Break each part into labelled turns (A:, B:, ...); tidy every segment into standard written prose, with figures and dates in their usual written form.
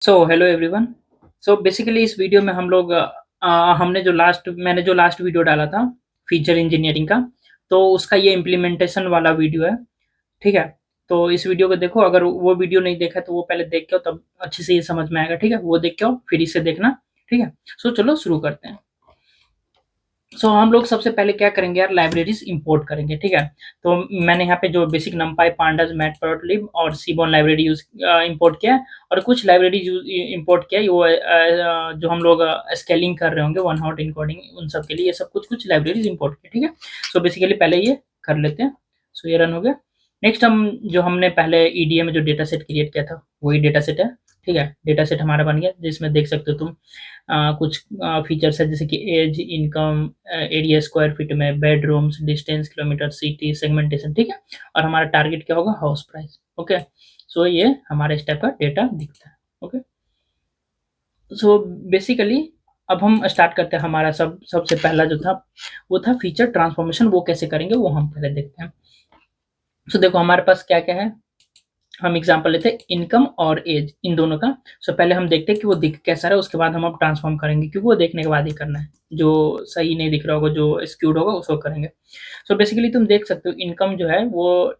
A: Hello everyone. Basically इस video में हम लोग मैंने जो लास्ट वीडियो डाला था फीचर इंजीनियरिंग का, तो उसका ये इम्प्लीमेंटेशन वाला वीडियो है। ठीक है? तो इस वीडियो को देखो, अगर वो वीडियो नहीं देखा है तो वो पहले देख के आओ, तब अच्छे से ये समझ में आएगा। ठीक है? वो देख के आओ फिर इसे देखना। ठीक है? चलो शुरू करते हैं। हम लोग सबसे पहले क्या करेंगे यार, लाइब्रेरीज इंपोर्ट करेंगे। ठीक है? तो मैंने यहाँ पे जो बेसिक नमपाई, पांडास, मैटप्लोट्लिब और सीबोन लाइब्रेरी इंपोर्ट किया है, और कुछ लाइब्रेरी इंपोर्ट किया है। जो हम लोग स्केलिंग कर रहे होंगे, वन हॉट इनकोडिंग, उन सब के लिए ये सब कुछ कुछ लाइब्रेरीज इंपोर्ट किया। ठीक है? बेसिकली पहले ये कर लेते हैं। ये रन हो गया। नेक्स्ट हमने पहले ईडीए में जो डेटा सेट क्रिएट किया था वही डेटा सेट है। ठीक है? डेटा सेट हमारा बन गया, जिसमें देख सकते हो तुम कुछ फीचर्स है, जैसे कि age, income, area square feet में, bedrooms, distance, kilometre, city, segmentation. ठीक है? और हमारा टारगेट क्या होगा, हाउस प्राइस। ओके? ये हमारे स्टेप का डेटा दिखता है। ओके? बेसिकली अब हम स्टार्ट करते हैं। हमारा सबसे पहला जो था वो था फीचर ट्रांसफॉर्मेशन। वो कैसे करेंगे वो हम पहले देखते हैं। देखो हमारे पास क्या क्या है। हम एग्जांपल लेते हैं इनकम और एज, इन दोनों का। पहले हम देखते हैं कि वो दिख कैसा रहा है, उसके बाद हम अब ट्रांसफॉर्म करेंगे, क्योंकि वो देखने के बाद ही करना है। जो सही नहीं दिख रहा होगा, जो स्क्यूड होगा, उसको करेंगे। बेसिकली तुम देख सकते हो इनकम जो है वो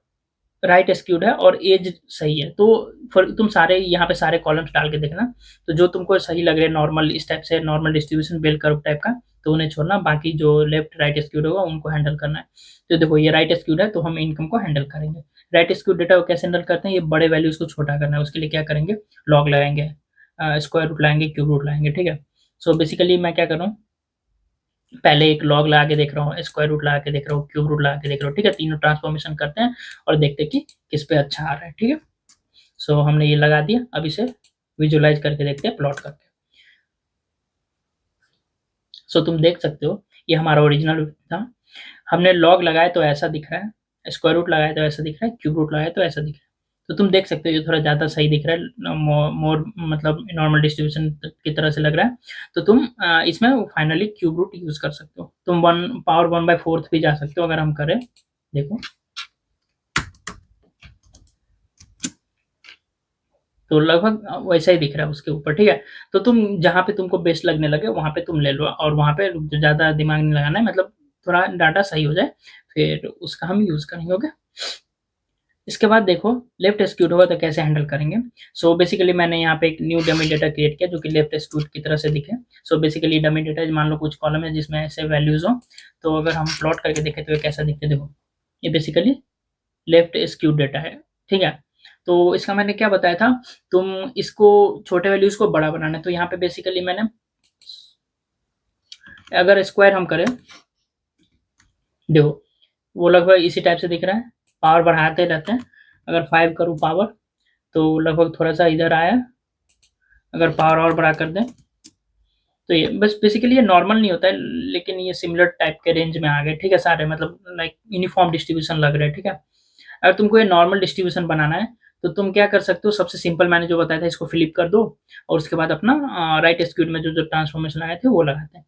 A: राइट स्क्यूड है और एज सही है। तुम सारे यहाँ पे सारे कॉलम्स डाल के देखना। तो जो तुमको सही लग रहा है, नॉर्मल इस टाइप से, normal distribution, bell curve type का, तो उन्हें छोड़ना। बाकी जो लेफ्ट राइट स्क्यूड होगा उनको हैंडल करना है। तो देखो ये राइट स्क्यूड है, तो हम इनकम को हैंडल करेंगे। राइट स्क्यूड डेटा को कैसे हैंडल करते हैं, ये बड़े वैल्यूज को छोटा करना है। उसके लिए क्या करेंगे, लॉग लगाएंगे, स्क्वायर रूट लाएंगे, क्यूब रूट लाएंगे। ठीक है? बेसिकली मैं क्या कर रहा हूँ, पहले एक लॉग लगा के देख रहा हूँ, स्क्वायर रूट लगा के देख रहा हूँ, क्यूब रूट लगा के देख रहा हूँ। ठीक है? तीनों ट्रांसफॉर्मेशन करते हैं और देखते हैं कि किस पे अच्छा आ रहा है। ठीक है? हमने ये लगा दिया। अब इसे विजुअलाइज करके देखते हैं, प्लॉट करके। तुम देख सकते हो ये हमारा ओरिजिनल था। हमने लॉग लगाया तो ऐसा दिख रहा है, स्क्वायर रूट लगाया तो ऐसा दिख रहा है, क्यूब रूट लगाया तो ऐसा दिख रहा है। तो तुम देख सकते हो ये थोड़ा ज़्यादा सही दिख रहा है, मोर मतलब नॉर्मल डिस्ट्रीब्यूशन की तरह से लग रहा है। तो तुम इसमें फाइनली क्यूब रूट यूज़ कर सकते हो। तुम पावर 1/4 भी जा सकते हो अगर हम करें। देखो तो लगभग वैसा ही दिख रहा है उसके ऊपर। ठीक है? तो तुम जहाँ पे तुमको बेस्ट लगने लगे वहाँ पे तुम ले लो, और वहाँ पे ज़्यादा दिमाग नहीं लगाना है, मतलब थोड़ा डाटा सही हो जाए फिर उसका हम यूज़ करेंगे। ओके? इसके बाद देखो लेफ्ट स्क्यूड होगा तो कैसे हैंडल करेंगे। बेसिकली मैंने यहाँ पे एक न्यू डमी डेटा क्रिएट किया जो कि लेफ्ट स्क्यूड की तरह से दिखे। बेसिकली डमी डेटा मान लो कुछ कॉलम है जिसमें ऐसे वैल्यूज हो, तो अगर हम प्लॉट करके देखें तो ये कैसा दिखते हैं। देखो ये बेसिकली लेफ्ट स्क्यूड डेटा है। ठीक है? तो इसका मैंने क्या बताया था, तुम इसको छोटे वैल्यूज को बड़ा बनाना है। तो यहाँ पे बेसिकली मैंने, अगर स्क्वायर हम करें, देखो वो लगभग इसी टाइप से दिख रहा है, पावर बढ़ाते रहते हैं। अगर 5 करूँ पावर तो लगभग थोड़ा सा इधर आया। अगर पावर और बड़ा कर दें तो ये बस बेसिकली ये नॉर्मल नहीं होता है, लेकिन ये सिमिलर टाइप के रेंज में आ गए। ठीक है? सारे मतलब लाइक यूनिफॉर्म डिस्ट्रीब्यूशन लग रहा है। ठीक है? अगर तुमको ये नॉर्मल डिस्ट्रीब्यूशन बनाना है तो तुम क्या कर सकते हो, सबसे सिंपल मैंने जो बताया था, इसको फ्लिप कर दो और उसके बाद अपना राइट स्क्यूड में जो जो ट्रांसफॉर्मेशन आए थे वो लगाते हैं।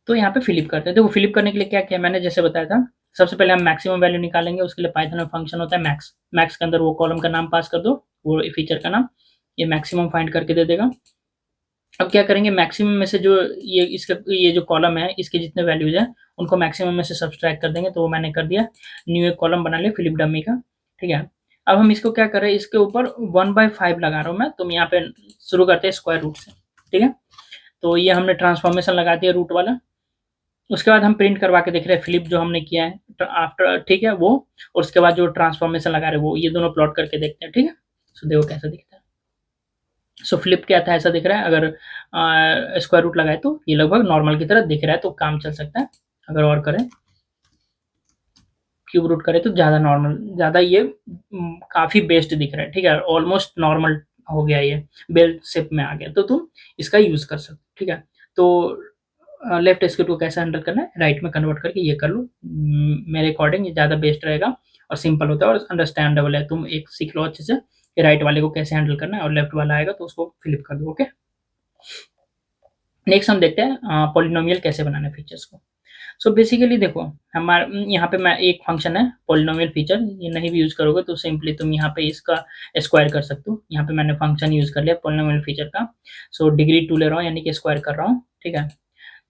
A: तो यहाँ पे फ्लिप करते हैं। देखो फ्लिप करने के लिए क्या किया मैंने, जैसे बताया था, सबसे पहले हम मैक्सिमम वैल्यू निकालेंगे। उसके लिए पाइथन में फंक्शन होता है मैक्स। मैक्स के अंदर वो कॉलम का नाम पास कर दो, वो फीचर का नाम, ये मैक्सिमम फाइंड करके दे देगा। अब क्या करेंगे, मैक्सिमम में से जो ये जो कॉलम है इसके जितने वैल्यूज हैं उनको मैक्सिमम में से सब्सट्रैक्ट कर देंगे। तो वो मैंने कर दिया। न्यू एक कॉलम बना लिया फिलिप डमी का। ठीक है? अब हम इसको क्या कर रहे हैं, इसके ऊपर 1/5 लगा रहा हूँ मैं। तुम यहाँ पे शुरू करते हैं स्क्वायर रूट से। ठीक है? तो ये हमने ट्रांसफॉर्मेशन लगा दिया रूट वाला। उसके बाद हम प्रिंट करवा के देख रहे हैं फ्लिप जो हमने किया है आफ्टर। ठीक है? वो, और उसके बाद जो ट्रांसफॉर्मेशन लगा रहे हैं वो, ये दोनों प्लॉट करके देखते हैं। ठीक है? देखो कैसा दिखता है। फ्लिप क्या था, ऐसा दिख रहा है। अगर स्क्वायर रूट लगाए तो ये लगभग नॉर्मल की तरह दिख रहा है, तो काम चल सकता है। अगर और करें, क्यूब रूट करें तो ज़्यादा नॉर्मल, ज़्यादा ये काफ़ी बेस्ट दिख रहा है। ठीक है? ऑलमोस्ट नॉर्मल हो गया, ये बेल शेप में आ गया। तो तुम इसका यूज़ कर सकते हो। ठीक है? तो लेफ्ट स्क्यूट को कैसे हैंडल करना है, राइट में कन्वर्ट करके ये कर लो। मेरे अकॉर्डिंग ये ज़्यादा बेस्ट रहेगा और सिंपल होता है और अंडरस्टैंडेबल है। तुम एक सीख लो अच्छे से कि राइट वाले को कैसे हैंडल करना है, और लेफ्ट वाला आएगा तो उसको फ्लिप कर दो। ओके? नेक्स्ट हम देखते हैं पॉलिनोमियल कैसे बनाना है फीचर्स को। सो बेसिकली देखो, हमारे यहाँ पे मैं एक फंक्शन है पॉलिनोमियल फीचर, ये नहीं भी यूज करोगे तो सिंपली तुम यहाँ पे इसका स्क्वायर कर सकते हो। यहाँ पे मैंने फंक्शन यूज कर लिया पॉलिनोमियल फीचर का। सो डिग्री 2 ले रहा हूँ, यानी कि स्क्वायर कर रहा हूँ, ठीक है।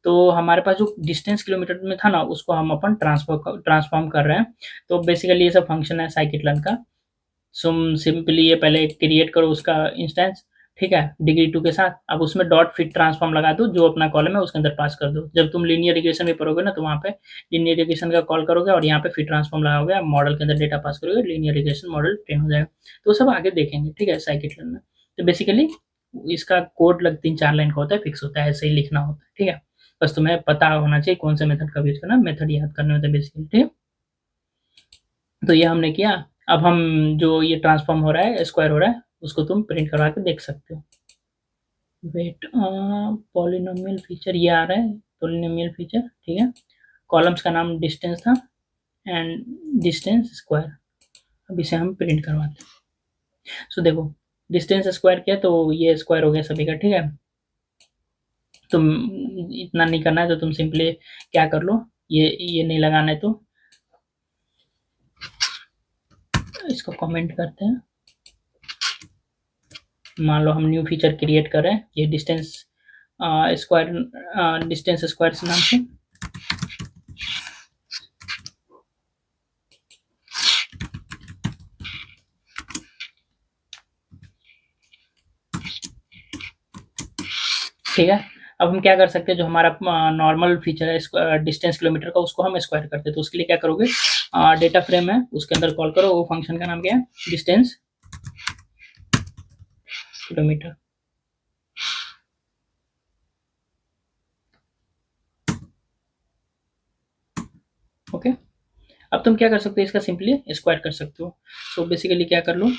A: तो हमारे पास जो डिस्टेंस किलोमीटर में था ना, उसको हम अपन ट्रांसफॉर्म कर रहे हैं। तो बेसिकली ये सब फंक्शन है साइकिट का। सिंपली ये पहले क्रिएट करो उसका इंस्टेंस, ठीक है, डिग्री 2 के साथ। अब उसमें डॉट फिट ट्रांसफॉर्म लगा दो, जो अपना कॉलम है उसके अंदर पास कर दो। जब तुम लीनियर रिग्रेशन में पढ़ोगे ना, तो वहाँ पे लीनियर रिग्रेशन का कॉल करोगे और यहाँ पे फिट ट्रांसफॉर्म लगाओगे, मॉडल के अंदर डेटा पास करोगे, लीनियर रिग्रेशन मॉडल ट्रेन हो जाएगा। तो सब आगे देखेंगे, ठीक है, साइकिट में। तो बेसिकली इसका कोड 3-4 लाइन का होता है, फिक्स होता है, ऐसे ही लिखना होता है, ठीक है। बस तुम्हें पता होना चाहिए कौन से मेथड का यूज करना, मेथड याद करने होते हैं बेसिकली, ठीक है। तो ये हमने किया। अब हम जो ये ट्रांसफॉर्म हो रहा है, स्क्वायर हो रहा है, उसको तुम प्रिंट करवा के देख सकते हो। वेट, पॉलिनोमियल फीचर ये आ रहा है, पॉलिनोमियल फीचर, ठीक है। कॉलम्स का नाम डिस्टेंस था एंड डिस्टेंस स्क्वायर। अब इसे हम प्रिंट करवाते हैं। सो देखो, डिस्टेंस स्क्वायर किया तो ये स्क्वायर हो गया सभी का, ठीक है। तुम इतना नहीं करना है तो तुम सिंपली क्या कर लो, ये नहीं लगाना है तो इसको कमेंट करते हैं। मान लो हम न्यू फीचर क्रिएट कर रहे हैं, ये डिस्टेंस स्क्वायर, डिस्टेंस स्क्वायर से नाम से। ठीक है। अब हम क्या कर सकते हैं, जो हमारा नॉर्मल फीचर है डिस्टेंस किलोमीटर का, उसको हम स्क्वायर करते हैं। तो उसके लिए क्या करोगे, डेटा फ्रेम है उसके अंदर कॉल करो, वो फंक्शन का नाम क्या है, डिस्टेंस किलोमीटर। ओके। अब तुम क्या कर सकते हो, इसका सिंपली स्क्वायर कर सकते हो। सो बेसिकली क्या कर लो,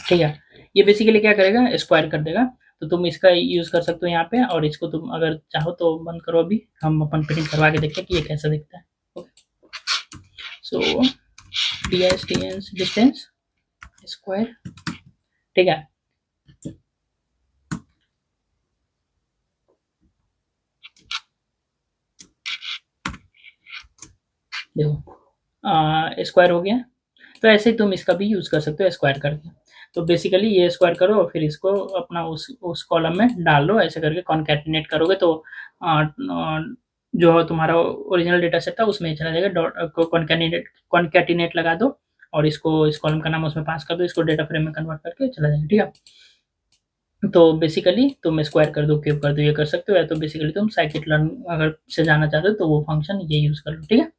A: ठीक है, ये बेसिकली क्या करेगा, स्क्वायर कर देगा। तो तुम इसका यूज कर सकते हो यहाँ पे, और इसको तुम अगर चाहो तो बंद करो, अभी हम अपन प्रिंट करवा के देखते हैं कि ये कैसा दिखता है। सो डिस्टेंस डिस्टेंस स्क्वायर, ठीक है। देखो स्क्वायर हो गया। तो ऐसे ही तुम इसका भी यूज कर सकते हो स्क्वायर करके। तो बेसिकली ये स्क्वायर करो और फिर इसको अपना उस कॉलम में डाल लो, ऐसे करके कॉन्कैटिनेट करोगे तो जो तुम्हारा ओरिजिनल डेटा सेट था उसमें चला जाएगा। डॉट कॉन्कैटिनेट लगा दो और इसको इस कॉलम का नाम उसमें पास कर दो, इसको डेटा फ्रेम में कन्वर्ट करके चला जाएगा, ठीक है। तो बेसिकली तुम स्क्वायर कर दो, क्यूब कर दो, ये कर सकते हो। या तो बेसिकली तुम साइकिट लर्न अगर से जाना चाहते हो तो वो फंक्शन ये यूज कर लो, ठीक है।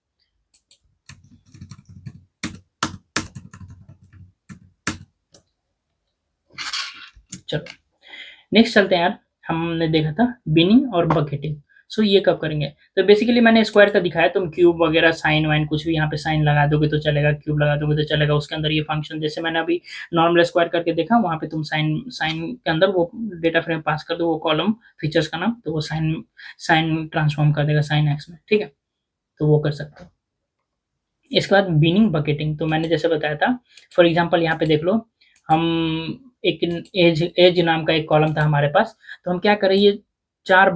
A: चलो नेक्स्ट चलते हैं यार। हमने देखा था बिनिंग और बकेटिंग। सो ये कब करेंगे, तो बेसिकली मैंने स्क्वायर का दिखाया, तुम क्यूब वगैरह साइन वाइन कुछ भी यहाँ पे साइन लगा दोगे तो चलेगा, क्यूब लगा दोगे तो चलेगा। उसके अंदर ये फंक्शन जैसे मैंने अभी नॉर्मल स्क्वायर करके देखा, वहाँ पे तुम साइन साइन के अंदर वो डेटा फ्रेम पास कर दो, वो कॉलम फीचर्स का नाम, तो वो साइन साइन ट्रांसफॉर्म कर देगा साइन एक्स में, ठीक है। तो वो कर सकते हो। इसके बाद बिनिंग बकेटिंग, तो मैंने जैसे बताया था, फॉर एग्जाम्पल यहाँ पे देख लो, हम एक एज एज नाम का एक कॉलम था हमारे पास। तो हम क्या करें, ये 4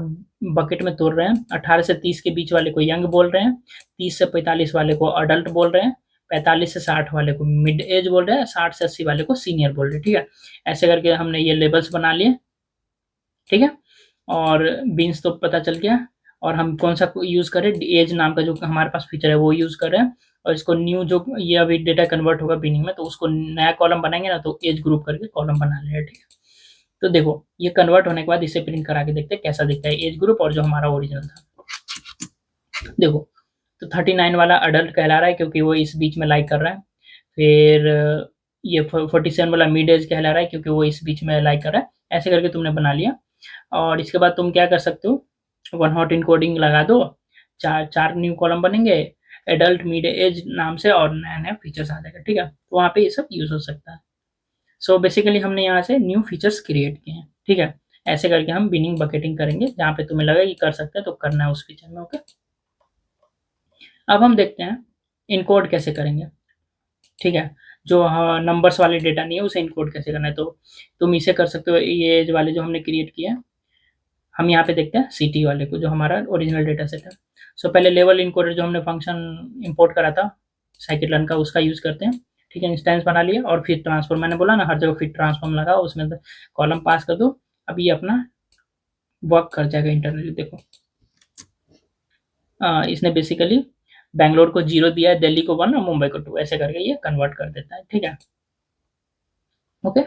A: बकेट में तोड़ रहे हैं। 18 से 30 के बीच वाले को यंग बोल रहे हैं, 30 से 45 वाले को अडल्ट बोल रहे हैं, 45 से 60 वाले को मिड एज बोल रहे हैं, 60 से 80 वाले को सीनियर बोल रहे हैं, ठीक है। ऐसे करके हमने ये लेबल्स बना लिए, ठीक है। और बीन्स तो पता चल गया। और हम कौन सा यूज करें, एज नाम का जो हमारे पास फीचर है वो यूज कर रहे हैं। और इसको न्यू जो ये अभी डेटा कन्वर्ट होगा बिनिंग में, तो उसको नया कॉलम बनाएंगे ना, तो एज ग्रुप करके कॉलम बना ले, ठीक है। तो देखो ये कन्वर्ट होने के बाद इसे प्रिंट करा के देखते हैं कैसा दिखता है एज ग्रुप और जो हमारा ओरिजिनल था। देखो, तो 39 वाला अडल्ट कहला रहा है क्योंकि वो इस बीच में लाइक कर रहा है। फिर ये 47 वाला मिड एज कहला रहा है क्योंकि वो इस बीच में लाइक कर रहा है। ऐसे करके तुमने बना लिया। और इसके बाद तुम क्या कर सकते हो, वन हॉट इनकोडिंग लगा दो, चार न्यू कॉलम बनेंगे एडल्ट मिड एज नाम से, और नया नया फीचर्स आ जाएगा, ठीक है। तो वहाँ पे ये सब यूज हो सकता है। सो बेसिकली हमने यहाँ से न्यू फीचर्स क्रिएट किए हैं, ठीक है। ऐसे करके हम बिनिंग बकेटिंग करेंगे, जहाँ पे तुम्हें लगा कि कर सकते हैं तो करना है उस फीचर में, ओके। अब हम देखते हैं इनकोड कैसे करेंगे, ठीक है। जो नंबर्स वाले डेटा नहीं है उसे इनकोड कैसे करना है, तो तुम इसे कर सकते हो। ये एज वाले जो हमने क्रिएट किया है, हम यहाँ पे देखते हैं सिटी वाले को जो हमारा ओरिजिनल डेटा सेट है। सो पहले लेवल इनकोडर जो हमने फंक्शन इंपोर्ट करा था साइकिटलन का उसका यूज करते हैं। ठीक है, इंस्टेंस बना लिया और फिर ट्रांसफॉर्म, मैंने बोला ना हर जगह फिर ट्रांसफॉर्म लगा, उसमें कॉलम पास कर दो। अब ये अपना वर्क कर जाएगा इंटरनली। देखो इसने बेसिकली बैंगलोर को 0 दिया है, दिल्ली को 1 और मुंबई को 2, ऐसे करके ये कन्वर्ट कर देता है। ठीक है, ओके।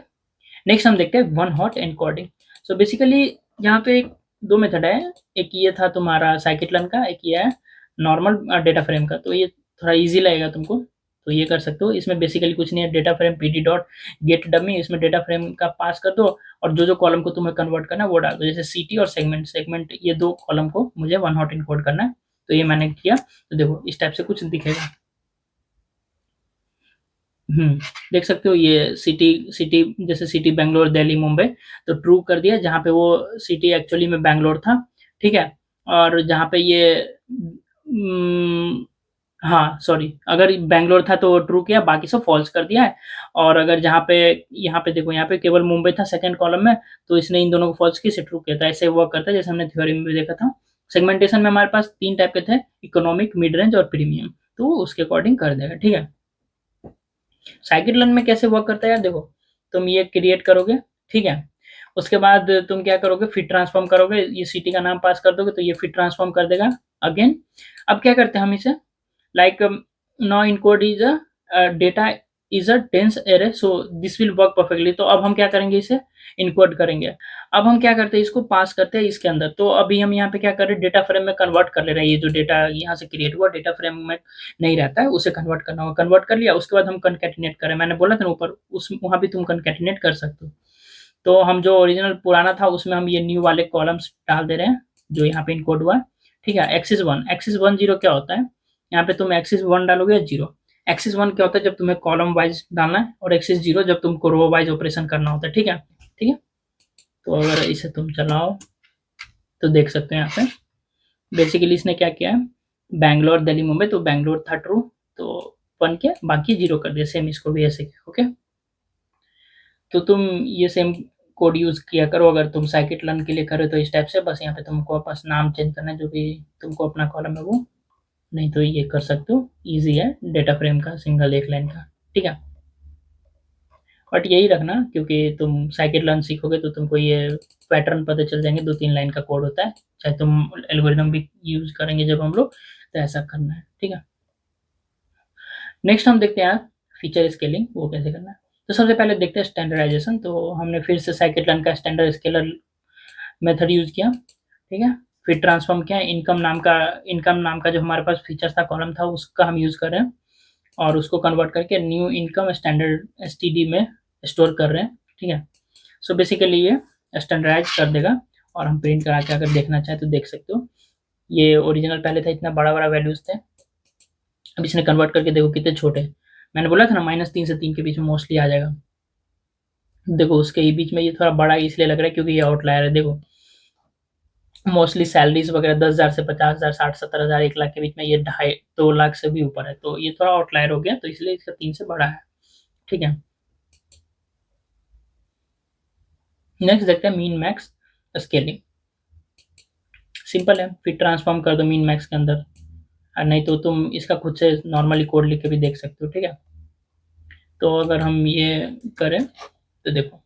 A: नेक्स्ट हम देखते हैं one hot encoding. So basically यहाँ पे दो मेथड है, एक ये था तुम्हारा साइकिटलन का, एक ये है नॉर्मल डेटा फ्रेम का। तो ये थोड़ा इजी लगेगा तुमको, तो ये कर सकते हो। इसमें बेसिकली कुछ नहीं है, data frame pd dot gate dummy, इसमें डेटा फ्रेम का पास कर दो और जो जो कॉलम को तुम्हें कन्वर्ट करना है वो डाल दो। जैसे सिटी और सेगमेंट ये दो कॉलम को मुझे वन हॉट इनकोड करना है, तो ये मैंने किया। तो देखो इस टाइप से कुछ दिखेगा। देख सकते हो ये सिटी सिटी जैसे सिटी बैंगलोर दिल्ली मुंबई, तो ट्रू कर दिया जहाँ पे वो सिटी एक्चुअली में बैंगलोर था। ठीक है, और जहाँ पे ये हाँ सॉरी, अगर बैंगलोर था तो ट्रू किया, बाकी सब फॉल्स कर दिया है। और अगर जहाँ पे यहाँ पे देखो, यहाँ पे केवल मुंबई था सेकंड कॉलम में, तो इसने इन दोनों को फॉल्स किया, ट्रू किया था। ऐसे वर्क करता है जैसे हमने थ्योरी में भी देखा था। सेगमेंटेशन में हमारे पास 3 टाइप के थे, इकोनॉमिक, मिड रेंज और प्रीमियम, तो उसके अकॉर्डिंग कर देगा। ठीक है, साइकिटलन में कैसे वर्क करता है यार, देखो तुम ये क्रिएट करोगे। ठीक है, उसके बाद तुम क्या करोगे, फिट ट्रांसफॉर्म करोगे, ये सिटी का नाम पास कर दोगे तो ये फिट ट्रांसफॉर्म कर देगा अगेन। अब क्या करते हैं हम इसे, like now encode is a data is a dense array, so this will work perfectly. तो अब हम क्या करेंगे, इसे इनकोड करेंगे। अब हम क्या करते हैं, इसको पास करते हैं इसके अंदर। तो अभी हम यहाँ पे क्या कर रहे हैं, डेटा फ्रेम में कन्वर्ट कर ले रहे हैं। ये जो डेटा यहाँ से क्रिएट हुआ डेटा फ्रेम में नहीं रहता है, उसे कन्वर्ट करना होगा। कन्वर्ट कर लिया, उसके बाद हम कनकैटिनेट करें, मैंने बोला था ना ऊपर, उस वहाँ भी तुम कनकैटिनेट कर सकते हो। तो हम जो ओरिजिनल पुराना था उसमें हम ये न्यू वाले कॉलम्स डाल दे रहे हैं जो यहाँ पे इनकोड हुआ है। ठीक है, एक्सिस 1 0 क्या होता है, यहाँ पे तुम एक्सिस 1 डालोगे 0। एक्सिस 1 क्या होता है, जब तुम्हें कॉलम वाइज डालना है, और एक्सिस 0 जब तुमको रो वाइज ऑपरेशन करना होता है। ठीक है, ठीक है। तो अगर इसे तुम चलाओ तो देख सकते हैं यहाँ पे बेसिकली इसने क्या किया है, बैंगलोर दिल्ली मुंबई, तो बैंगलोर था ट्रू, तो 1 किया, बाकी 0 कर दिया। सेम इसको भी ऐसे किया। ओके, तो तुम ये सेम कोड यूज किया करो अगर तुम साइकिटलन के लिए करो तो इस टाइप से। बस यहाँ पे तुमको बस नाम चेंज करना है जो भी तुमको अपना कॉलम है वो, नहीं तो ये कर सकते हो। इजी है डेटा फ्रेम का, सिंगल एक लाइन का। ठीक है, बट यही रखना क्योंकि तुम साइकिटलन सीखोगे तो तुमको ये पैटर्न पता चल जाएंगे। 2-3 लाइन का कोड होता है, चाहे तुम एल्गोरिथम भी यूज करेंगे जब हम लोग, तो ऐसा करना है। ठीक है, नेक्स्ट हम देखते हैं फीचर स्केलिंग, वो कैसे करना है। तो सबसे पहले देखते हैं स्टैंडर्डाइजेशन। तो हमने फिर से साइकिटलन का स्टैंडर्ड स्केलर मेथड यूज किया। ठीक है, फिर ट्रांसफॉर्म किया, इनकम नाम का जो हमारे पास फीचर था, कॉलम था, उसका हम यूज कर रहे हैं और उसको कन्वर्ट करके न्यू इनकम स्टैंडर्ड एसटीडी में स्टोर कर रहे हैं। ठीक है, सो बेसिकली ये स्टैंडर्डाइज कर देगा और हम प्रिंट करा के अगर देखना चाहें तो देख सकते हो। ये ओरिजिनल पहले था, इतना बड़ा बड़ा वैल्यूज थे, अब इसने कन्वर्ट करके देखो कितने छोटे। मैंने बोला था ना -3 से 3 के बीच में मोस्टली आ जाएगा। देखो उसके ही बीच में ये थोड़ा बड़ा इसलिए लग रहा है क्योंकि ये आउटलायर है। देखो मोस्टली सैलरीज वगैरह 10,000 से 50,000, 60-70,000, 1 लाख के बीच में, ये 2.5-2 लाख से भी ऊपर है, तो ये थोड़ा आउटलायर हो गया, तो इसलिए इसका 3 से बड़ा है। ठीक है, नेक्स्ट देखते हैं मीन मैक्स स्केलिंग। सिंपल है, फिर ट्रांसफॉर्म कर दो मीन मैक्स के अंदर, और नहीं तो तुम इसका खुद से नॉर्मली कोड लिख के भी देख सकते हो। ठीक है, तो अगर हम ये करें तो देखो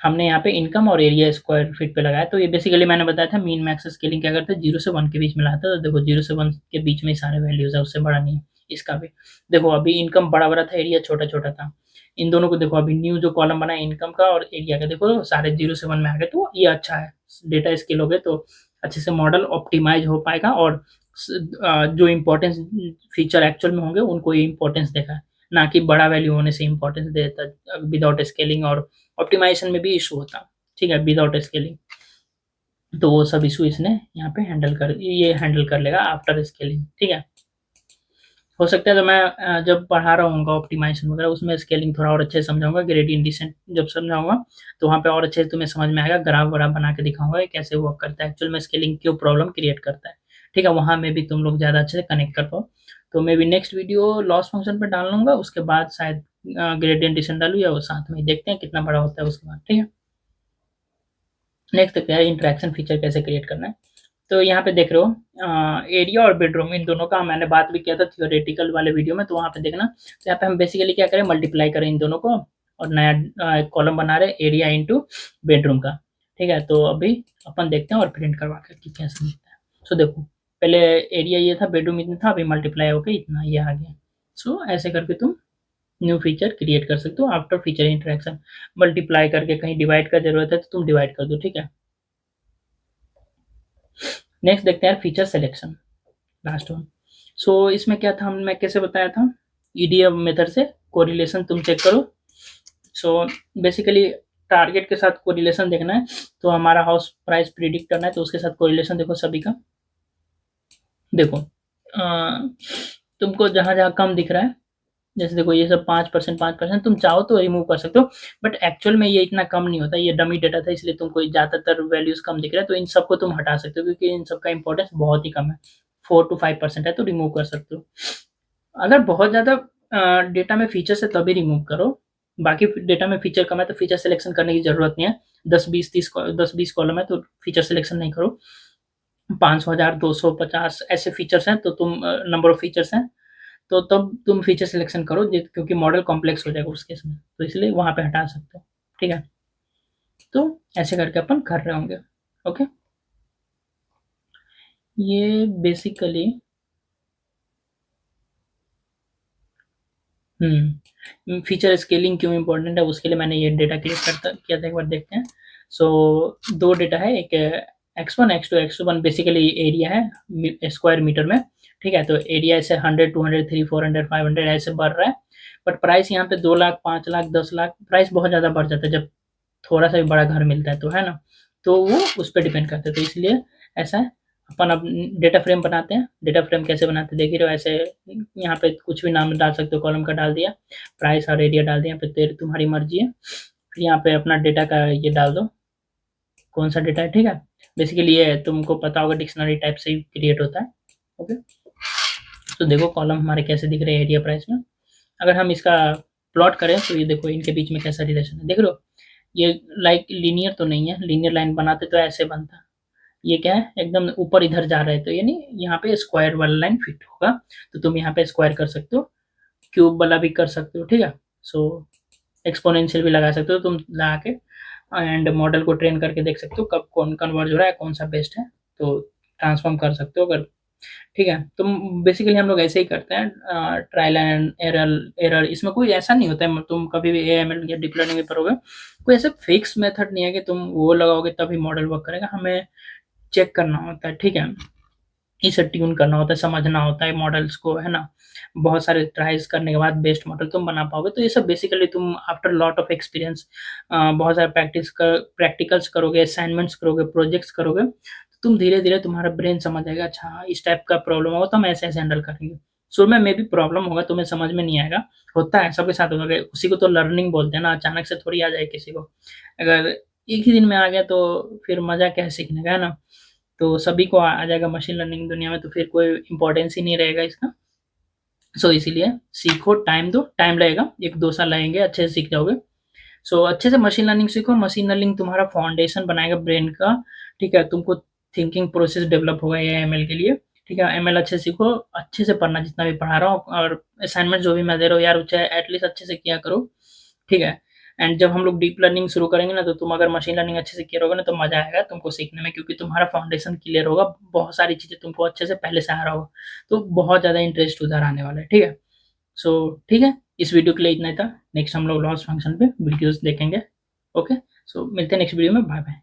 A: हमने यहाँ पे इनकम और एरिया स्क्वायर फीट पे लगाया। तो ये बेसिकली मैंने बताया था मीन मैक्स स्केलिंग क्या करते हैं, 0 से 1 के बीच में लाता है। तो देखो 0 से 1 के बीच में ही सारे वैल्यूज है, उससे बड़ा नहीं है। इसका भी देखो अभी इनकम बड़ा बड़ा था, एरिया छोटा छोटा था। इन दोनों को देखो, अभी न्यू जो कॉलम बना है इनकम का और एरिया का, देखो सारे 0 से 1 में आ गए। तो ये अच्छा है, डेटा स्केल हो गए तो अच्छे से मॉडल ऑप्टिमाइज हो पाएगा और जो इम्पोर्टेंस फीचर एक्चुअल में होंगे उनको ये इम्पोर्टेंस देखा है, ना कि बड़ा वैल्यू होने से इम्पोर्टेंस देता। विदाउट स्केलिंग और ऑप्टिमाइजेशन में भी इशू होता। ठीक है, विदाउट स्केलिंग, तो वो सब इशू इसने यहाँ पे हैंडल कर लेगा आफ्टर स्केलिंग। ठीक है, हो सकता है तो मैं जब पढ़ा रहा हूँ ऑप्टिमाइजेशन वगैरह उसमें स्केलिंग थोड़ा और अच्छे से समझाऊंगा, ग्रेडियंट डिसेंट जब समझाऊंगा तो वहाँ पे और अच्छे से तुम्हें समझ में आएगा। ग्राफ वगैरह बना के दिखाऊंगा कैसे वर्क करता है एक्चुअल में, स्केलिंग क्यों प्रॉब्लम क्रिएट करता है। ठीक है, वहाँ में भी तुम लोग ज़्यादा अच्छे से कनेक्ट कर पाओ। तो मैं भी नेक्स्ट वीडियो लॉस फंक्शन पर डाल लूँगा, उसके बाद शायद ग्रेडियंट डिसेंट डालू, या वो साथ में देखते हैं कितना बड़ा होता है उसके बाद। ठीक है, नेक्स्ट देखते हैं इंटरेक्शन फीचर कैसे क्रिएट करना है। तो यहाँ पे देख रहे हो एरिया और बेडरूम इन दोनों का मैंने बात भी किया था थियोरेटिकल वाले वीडियो में, तो वहाँ पे देखना। तो यहाँ पे हम बेसिकली क्या करें, मल्टीप्लाई करें इन दोनों को और नया कॉलम बना रहे एरिया इंटू बेडरूम का। ठीक है, तो अभी अपन देखते हैं और प्रिंट करवा कर कि कैसे दिखता है। सो देखो पहले एरिया ये था, बेडरूम इतना था, अभी मल्टीप्लाई होकर इतना ये आ गया। सो ऐसे करके तुम न्यू फीचर क्रिएट कर सकते हो आफ्टर फीचर इंटरेक्शन। मल्टीप्लाई करके कहीं डिवाइड का जरूरत है तो तुम डिवाइड कर दो। ठीक है, नेक्स्ट देखते हैं फीचर सिलेक्शन, लास्ट वन। सो इसमें क्या था, मैं कैसे बताया था, ईडीएफ मेथड से कोरिलेशन तुम चेक करो। सो बेसिकली टारगेट के साथ कोरिलेशन देखना है, तो हमारा हाउस प्राइस प्रिडिक्ट करना है, तो उसके साथ कोरिलेशन देखो सभी का। देखो तुमको जहां जहां कम दिख रहा है, जैसे देखो ये सब 5% 5%, तुम चाहो तो रिमूव कर सकते हो, बट एक्चुअल में ये इतना कम नहीं होता, ये डमी डेटा था इसलिए तुमको ज़्यादातर वैल्यूज कम दिख रहा है, तो इन सबको तुम हटा सकते हो क्योंकि इन सबका इंपॉर्टेंस बहुत ही कम है, 4 to 5% है, तो रिमूव कर सकते हो। अगर बहुत ज़्यादा डेटा में फीचर्स है तभी रिमूव करो, बाकी डेटा में फीचर कम है तो फीचर सिलेक्शन करने की ज़रूरत नहीं है। 10-20 कॉलम है तो फीचर सिलेक्शन नहीं करो। 500 1000 250 ऐसे फीचर्स हैं, तो तुम नंबर ऑफ फीचर्स हैं, तो तब तुम फीचर सिलेक्शन करो, क्योंकि मॉडल कॉम्प्लेक्स हो जाएगा उस केस में, तो इसलिए वहां पे हटा सकते हो। ठीक है, तो ऐसे करके अपन कर रहे होंगे। ओके, ये बेसिकली फीचर स्केलिंग क्यों इंपॉर्टेंट है उसके लिए मैंने ये डेटा क्रिएट करता किया था, एक बार देखते हैं। सो दो डेटा है, एक x1 x2 x1 basically area है स्क्वायर मीटर में। ठीक है, तो एरिया ऐसे 100 200 300 400 500 ऐसे बढ़ रहा है, बट प्राइस यहाँ पे 2 लाख 5 लाख 10 लाख प्राइस बहुत ज़्यादा बढ़ जाता है जब थोड़ा सा भी बड़ा घर मिलता है, तो है ना, तो वो उस पर डिपेंड करता है, तो इसलिए ऐसा है। अपन अब डेटा फ्रेम बनाते हैं। डेटा फ्रेम कैसे बनाते हैं देख ही रहे हो, ऐसे यहाँ पे कुछ भी नाम डाल सकते हो, कॉलम का डाल दिया, प्राइस और एरिया डाल दिया, फिर तेरी तुम्हारी मर्जी है। फिर यहाँ पे अपना डेटा का ये डाल दो, कौन सा डेटा है। ठीक है, बेसिकली ये तुमको पता होगा डिक्शनरी टाइप से ही क्रिएट होता है। ओके, तो देखो कॉलम हमारे कैसे दिख रहे हैं एरिया प्राइस में। अगर हम इसका प्लॉट करें तो ये देखो इनके बीच में कैसा रिलेशन है, देख लो ये लाइक लीनियर तो नहीं है, लीनियर लाइन बनाते तो ऐसे बनता, ये क्या है एकदम ऊपर इधर जा रहा है, तो यानी यहाँ पे स्क्वायर वाला लाइन फिट होगा, तो तुम यहाँ पे स्क्वायर कर सकते हो, क्यूब वाला भी कर सकते हो। ठीक है, सो एक्सपोनेंशियल भी लगा सकते हो तुम लगा के, एंड मॉडल को ट्रेन करके देख सकते हो कब कौन कन्वर्ज हो रहा है, कौन सा बेस्ट है, तो ट्रांसफॉर्म कर सकते हो अगर। ठीक है, तो बेसिकली हम लोग ऐसे ही करते हैं, ट्रायल एंड एरर इसमें कोई ऐसा नहीं होता है, तुम कभी भी एएमएल या डीप लर्निंग में पढ़ोगे कोई ऐसा फिक्स मेथड नहीं है कि तुम वो लगाओगे तभी मॉडल वर्क करेगा, हमें चेक करना होता है। ठीक है, इसे ट्यून करना होता है, समझना होता है मॉडल्स को, है ना, बहुत सारे ट्राइज करने के बाद बेस्ट मॉडल तुम बना पाओगे। तो ये सब बेसिकली तुम आफ्टर लॉट ऑफ एक्सपीरियंस, बहुत सारे प्रैक्टिकल्स करोगे, असाइनमेंट्स करोगे, प्रोजेक्ट्स करोगे, तो तुम धीरे धीरे तुम्हारा ब्रेन समझ आएगा, अच्छा इस टाइप का प्रॉब्लम होगा तो हम ऐसे ऐसे हैंडल करेंगे। शुरू में मे भी प्रॉब्लम होगा, तुम्हें समझ में नहीं आएगा, होता है सबके साथ होगा, उसी को तो लर्निंग बोलते हैं ना, अचानक से थोड़ी आ जाए किसी को, अगर एक ही दिन में आ गया तो फिर मजा क्या है सीखने का, है ना, तो सभी को आ जाएगा मशीन लर्निंग दुनिया में, तो फिर कोई इंपॉर्टेंस ही नहीं रहेगा इसका। सो इसीलिए सीखो, टाइम दो, टाइम लगेगा, 1-2 साल लगेंगे, अच्छे से सीख जाओगे। सो अच्छे से मशीन लर्निंग सीखो, मशीन लर्निंग तुम्हारा फाउंडेशन बनाएगा ब्रेन का। ठीक है, तुमको थिंकिंग प्रोसेस डेवलप होगा ये एमएल के लिए। ठीक है, एमएल अच्छे से सीखो, अच्छे से पढ़ना जितना भी पढ़ा रहा हूँ, और असाइनमेंट जो भी मैं दे रहा हूँ यार उसे एटलीस्ट अच्छे से किया करो। ठीक है, एंड जब हम लोग डीप लर्निंग शुरू करेंगे ना, तो तुम अगर मशीन लर्निंग अच्छे से किया रहोगे ना, तो मजा आएगा तुमको सीखने में, क्योंकि तुम्हारा फाउंडेशन क्लियर होगा, बहुत सारी चीजें तुमको अच्छे से पहले से आ रहा होगा, तो बहुत ज्यादा इंटरेस्ट उधर आने वाला है। ठीक है, सो ठीक है, इस वीडियो के लिए इतना ही था। नेक्स्ट हम लोग लॉस फंक्शन पे वीडियोस देखेंगे। ओके, सो मिलते हैं नेक्स्ट वीडियो में, बाय बाय।